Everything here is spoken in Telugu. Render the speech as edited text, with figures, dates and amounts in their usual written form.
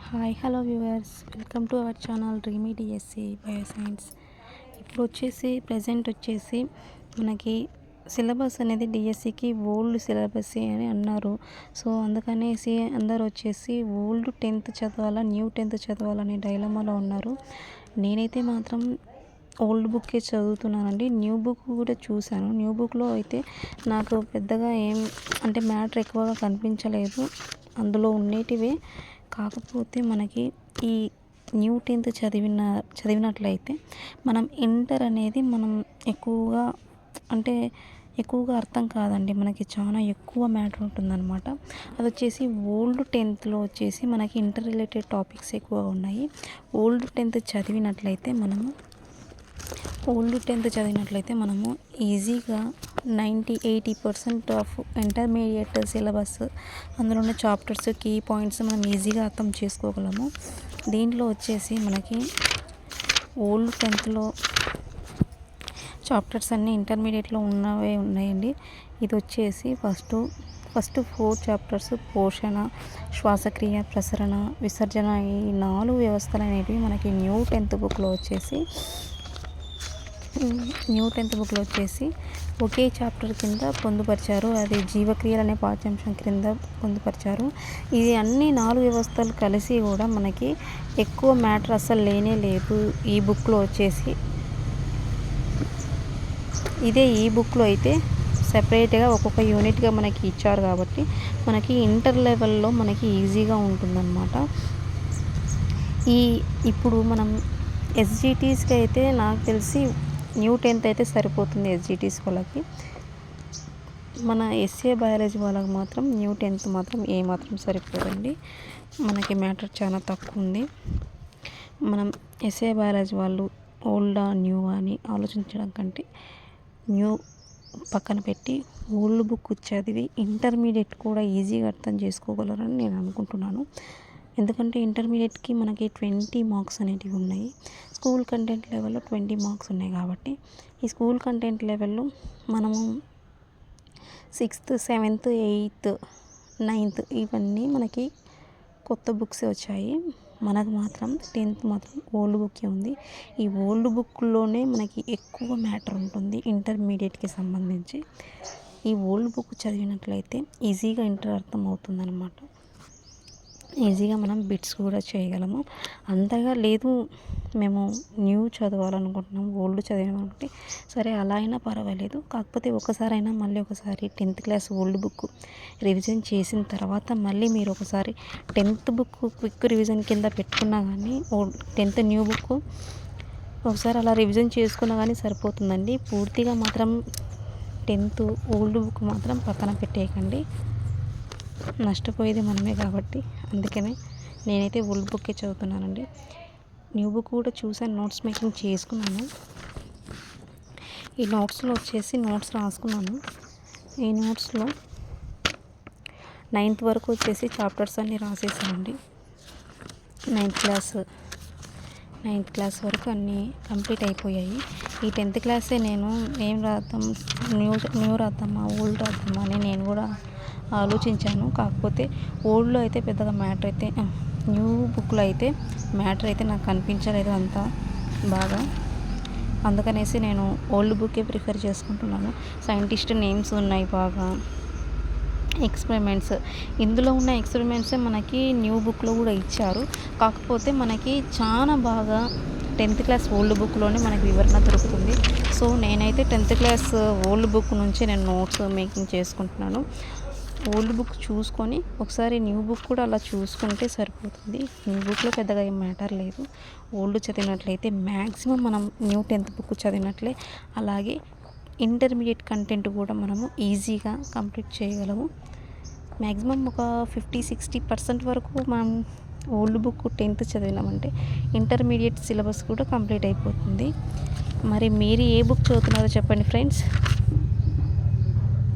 Hi hello viewers, welcome to our channel dreamy DSC bioscience. ఇప్పుడు ప్రజెంట్ వచ్చేసి మనకి సిలబస్ అనేది డిఎస్సికి ఓల్డ్ సిలబస్ అని అన్నారు. సో అందుకనేసి అందరు వచ్చేసి ఓల్డ్ 10th చదవాలా, న్యూ 10th చదవాలనే డైలమాలో ఉన్నారు. నేనైతే మాత్రం ఓల్డ్ బుక్కే చదువుతున్నానండి. న్యూ బుక్ కూడా చూశాను. న్యూ బుక్లో అయితే నాకు పెద్దగా అంటే మ్యాటర్ ఎక్కువగా కనిపించలేదు. అందులో ఉండేటివే. కాకపోతే మనకి ఈ న్యూ 10th చదివినట్లయితే మనం ఇంటర్ అనేది మనం ఎక్కువగా అర్థం కాదండి. మనకి చాలా ఎక్కువ మ్యాటర్ ఉంటుందన్నమాట. అది వచ్చేసి ఓల్డ్ 10thలో వచ్చేసి మనకి ఇంటర్ రిలేటెడ్ టాపిక్స్ ఎక్కువగా ఉన్నాయి. ఓల్డ్ 10th చదివినట్లయితే మనము ఈజీగా 80% ఆఫ్ ఇంటర్మీడియట్ సిలబస్, అందులో ఉన్న చాప్టర్స్, కీ పాయింట్స్ మనం ఈజీగా అర్థం చేసుకోగలము. దీంట్లో వచ్చేసి మనకి ఓల్డ్ 10thలో చాప్టర్స్ అన్నీ ఇంటర్మీడియట్లో ఉన్నాయండి. ఇది వచ్చేసి ఫస్ట్ 4 చాప్టర్స్ పోషణ, శ్వాసక్రియ, ప్రసరణ, విసర్జన, ఈ 4 వ్యవస్థలు అనేటివి మనకి న్యూ 10th బుక్లో వచ్చేసి ఒకే చాప్టర్ కింద పొందుపరిచారు. అది జీవక్రియలు అనే పాఠ్యాంశం క్రింద పొందుపరిచారు. ఇది అన్ని 4 వ్యవస్థలు కలిసి కూడా మనకి ఎక్కువ మ్యాటర్ అసలు లేనే లేదు ఈ బుక్లో వచ్చేసి. ఇదే ఈ బుక్లో అయితే సెపరేట్గా ఒక్కొక్క యూనిట్గా మనకి ఇచ్చారు కాబట్టి మనకి ఇంటర్ లెవెల్లో మనకి ఈజీగా ఉంటుందన్నమాట. ఇప్పుడు మనం ఎస్జిటీస్కి అయితే నాకు తెలిసి న్యూ 10th అయితే సరిపోతుంది. ఎస్జిటీస్ వాళ్ళకి. మన ఎస్ఏ బయాలజీ వాళ్ళకి మాత్రం న్యూ 10th మాత్రం ఏమాత్రం సరిపోదండి. మనకి మ్యాటర్ చాలా తక్కువ ఉంది. మనం ఎస్ఏ బయాలజీ వాళ్ళు ఓల్డా న్యూ అని ఆలోచించడం కంటే న్యూ పక్కన పెట్టి ఓల్డ్ బుక్ చదివి ఇంటర్మీడియట్ కూడా ఈజీగా అర్థం చేసుకోగలరని నేను అనుకుంటున్నాను. ఎందుకంటే ఇంటర్మీడియట్కి మనకి 20 మార్క్స్ అనేటివి ఉన్నాయి. స్కూల్ కంటెంట్ లెవెల్లో 20 మార్క్స్ ఉన్నాయి కాబట్టి ఈ స్కూల్ కంటెంట్ లెవెల్లో మనము 6th, 7th, 8th, 9th ఇవన్నీ మనకి కొత్త బుక్స్ వచ్చాయి. మనకు మాత్రం 10th మాత్రం ఓల్డ్ బుక్కే ఉంది. ఈ ఓల్డ్ బుక్లోనే మనకి ఎక్కువ మ్యాటర్ ఉంటుంది ఇంటర్మీడియట్కి సంబంధించి. ఈ ఓల్డ్ బుక్ చదివినట్లయితే ఈజీగా ఇంటర్ అర్థం అవుతుందన్నమాట. ఈజీగా మనం బిట్స్ కూడా చేయగలము. అంతగా లేదు మేము న్యూ చదవాలనుకుంటున్నాం, ఓల్డ్ చదివామంటే సరే అలా అయినా పర్వాలేదు. కాకపోతే మళ్ళీ ఒకసారి 10th class old book revision చేసిన తర్వాత మళ్ళీ మీరు ఒకసారి 10th బుక్ క్విక్ రివిజన్ కింద పెట్టుకున్నా కానీ 10th న్యూ బుక్ ఒకసారి అలా రివిజన్ చేసుకున్నా కానీ సరిపోతుందండి. పూర్తిగా మాత్రం 10th ఓల్డ్ బుక్ మాత్రం పక్కన పెట్టేయకండి. నష్టపోయేది మనమే కాబట్టి అందుకనే నేనైతే ఓల్డ్ బుక్కే చదువుతున్నానండి. న్యూ బుక్ కూడా చూసాను, నోట్స్ మేకింగ్ చేసుకున్నాను. ఈ నోట్స్లో వచ్చేసి నోట్స్ రాసుకున్నాను. ఈ నోట్స్లో 9th వరకు వచ్చేసి చాప్టర్స్ అన్నీ రాసేసానండి. 9th క్లాస్ వరకు అన్నీ కంప్లీట్ అయిపోయాయి. ఈ 10th క్లాసే నేను ఏం రాద్దాం, న్యూ రాద్దామా, ఓల్డ్ రాద్దామా అని నేను కూడా ఆలోచించాను. కాకపోతే ఓల్డ్లో అయితే పెద్దగా మ్యాటర్ అయితే, న్యూ బుక్లో అయితే మ్యాటర్ అయితే నాకు కనిపించలేదు అంత బాగా. అందుకనేసి నేను ఓల్డ్ బుక్కే ప్రిఫర్ చేసుకుంటున్నాను. సైంటిస్ట్ నేమ్స్ ఉన్నాయి బాగా, ఎక్స్పెరిమెంట్స్, ఇందులో ఉన్న ఎక్స్పెరిమెంట్సే మనకి న్యూ బుక్లో కూడా ఇచ్చారు. కాకపోతే మనకి చాలా బాగా 10th క్లాస్ ఓల్డ్ బుక్లోనే మనకి వివరణ దొరుకుతుంది. సో నేనైతే 10th క్లాస్ ఓల్డ్ బుక్ నుంచి నేను నోట్స్ మేకింగ్ చేసుకుంటున్నాను. ఓల్డ్ బుక్ చూసుకొని ఒకసారి న్యూ బుక్ కూడా అలా చూసుకుంటే సరిపోతుంది. న్యూ బుక్లో పెద్దగా ఏం మ్యాటర్ లేదు. ఓల్డ్ చదివినట్లయితే మ్యాక్సిమం మనం న్యూ 10th బుక్ చదివినట్లే, అలాగే ఇంటర్మీడియట్ కంటెంట్ కూడా మనము ఈజీగా కంప్లీట్ చేయగలము. మ్యాక్సిమం ఒక 50-60% వరకు మనం ఓల్డ్ బుక్ 10th చదివినామంటే ఇంటర్మీడియట్ సిలబస్ కూడా కంప్లీట్ అయిపోతుంది. మరి మీరు ఏ బుక్ చదువుతున్నారో చెప్పండి ఫ్రెండ్స్.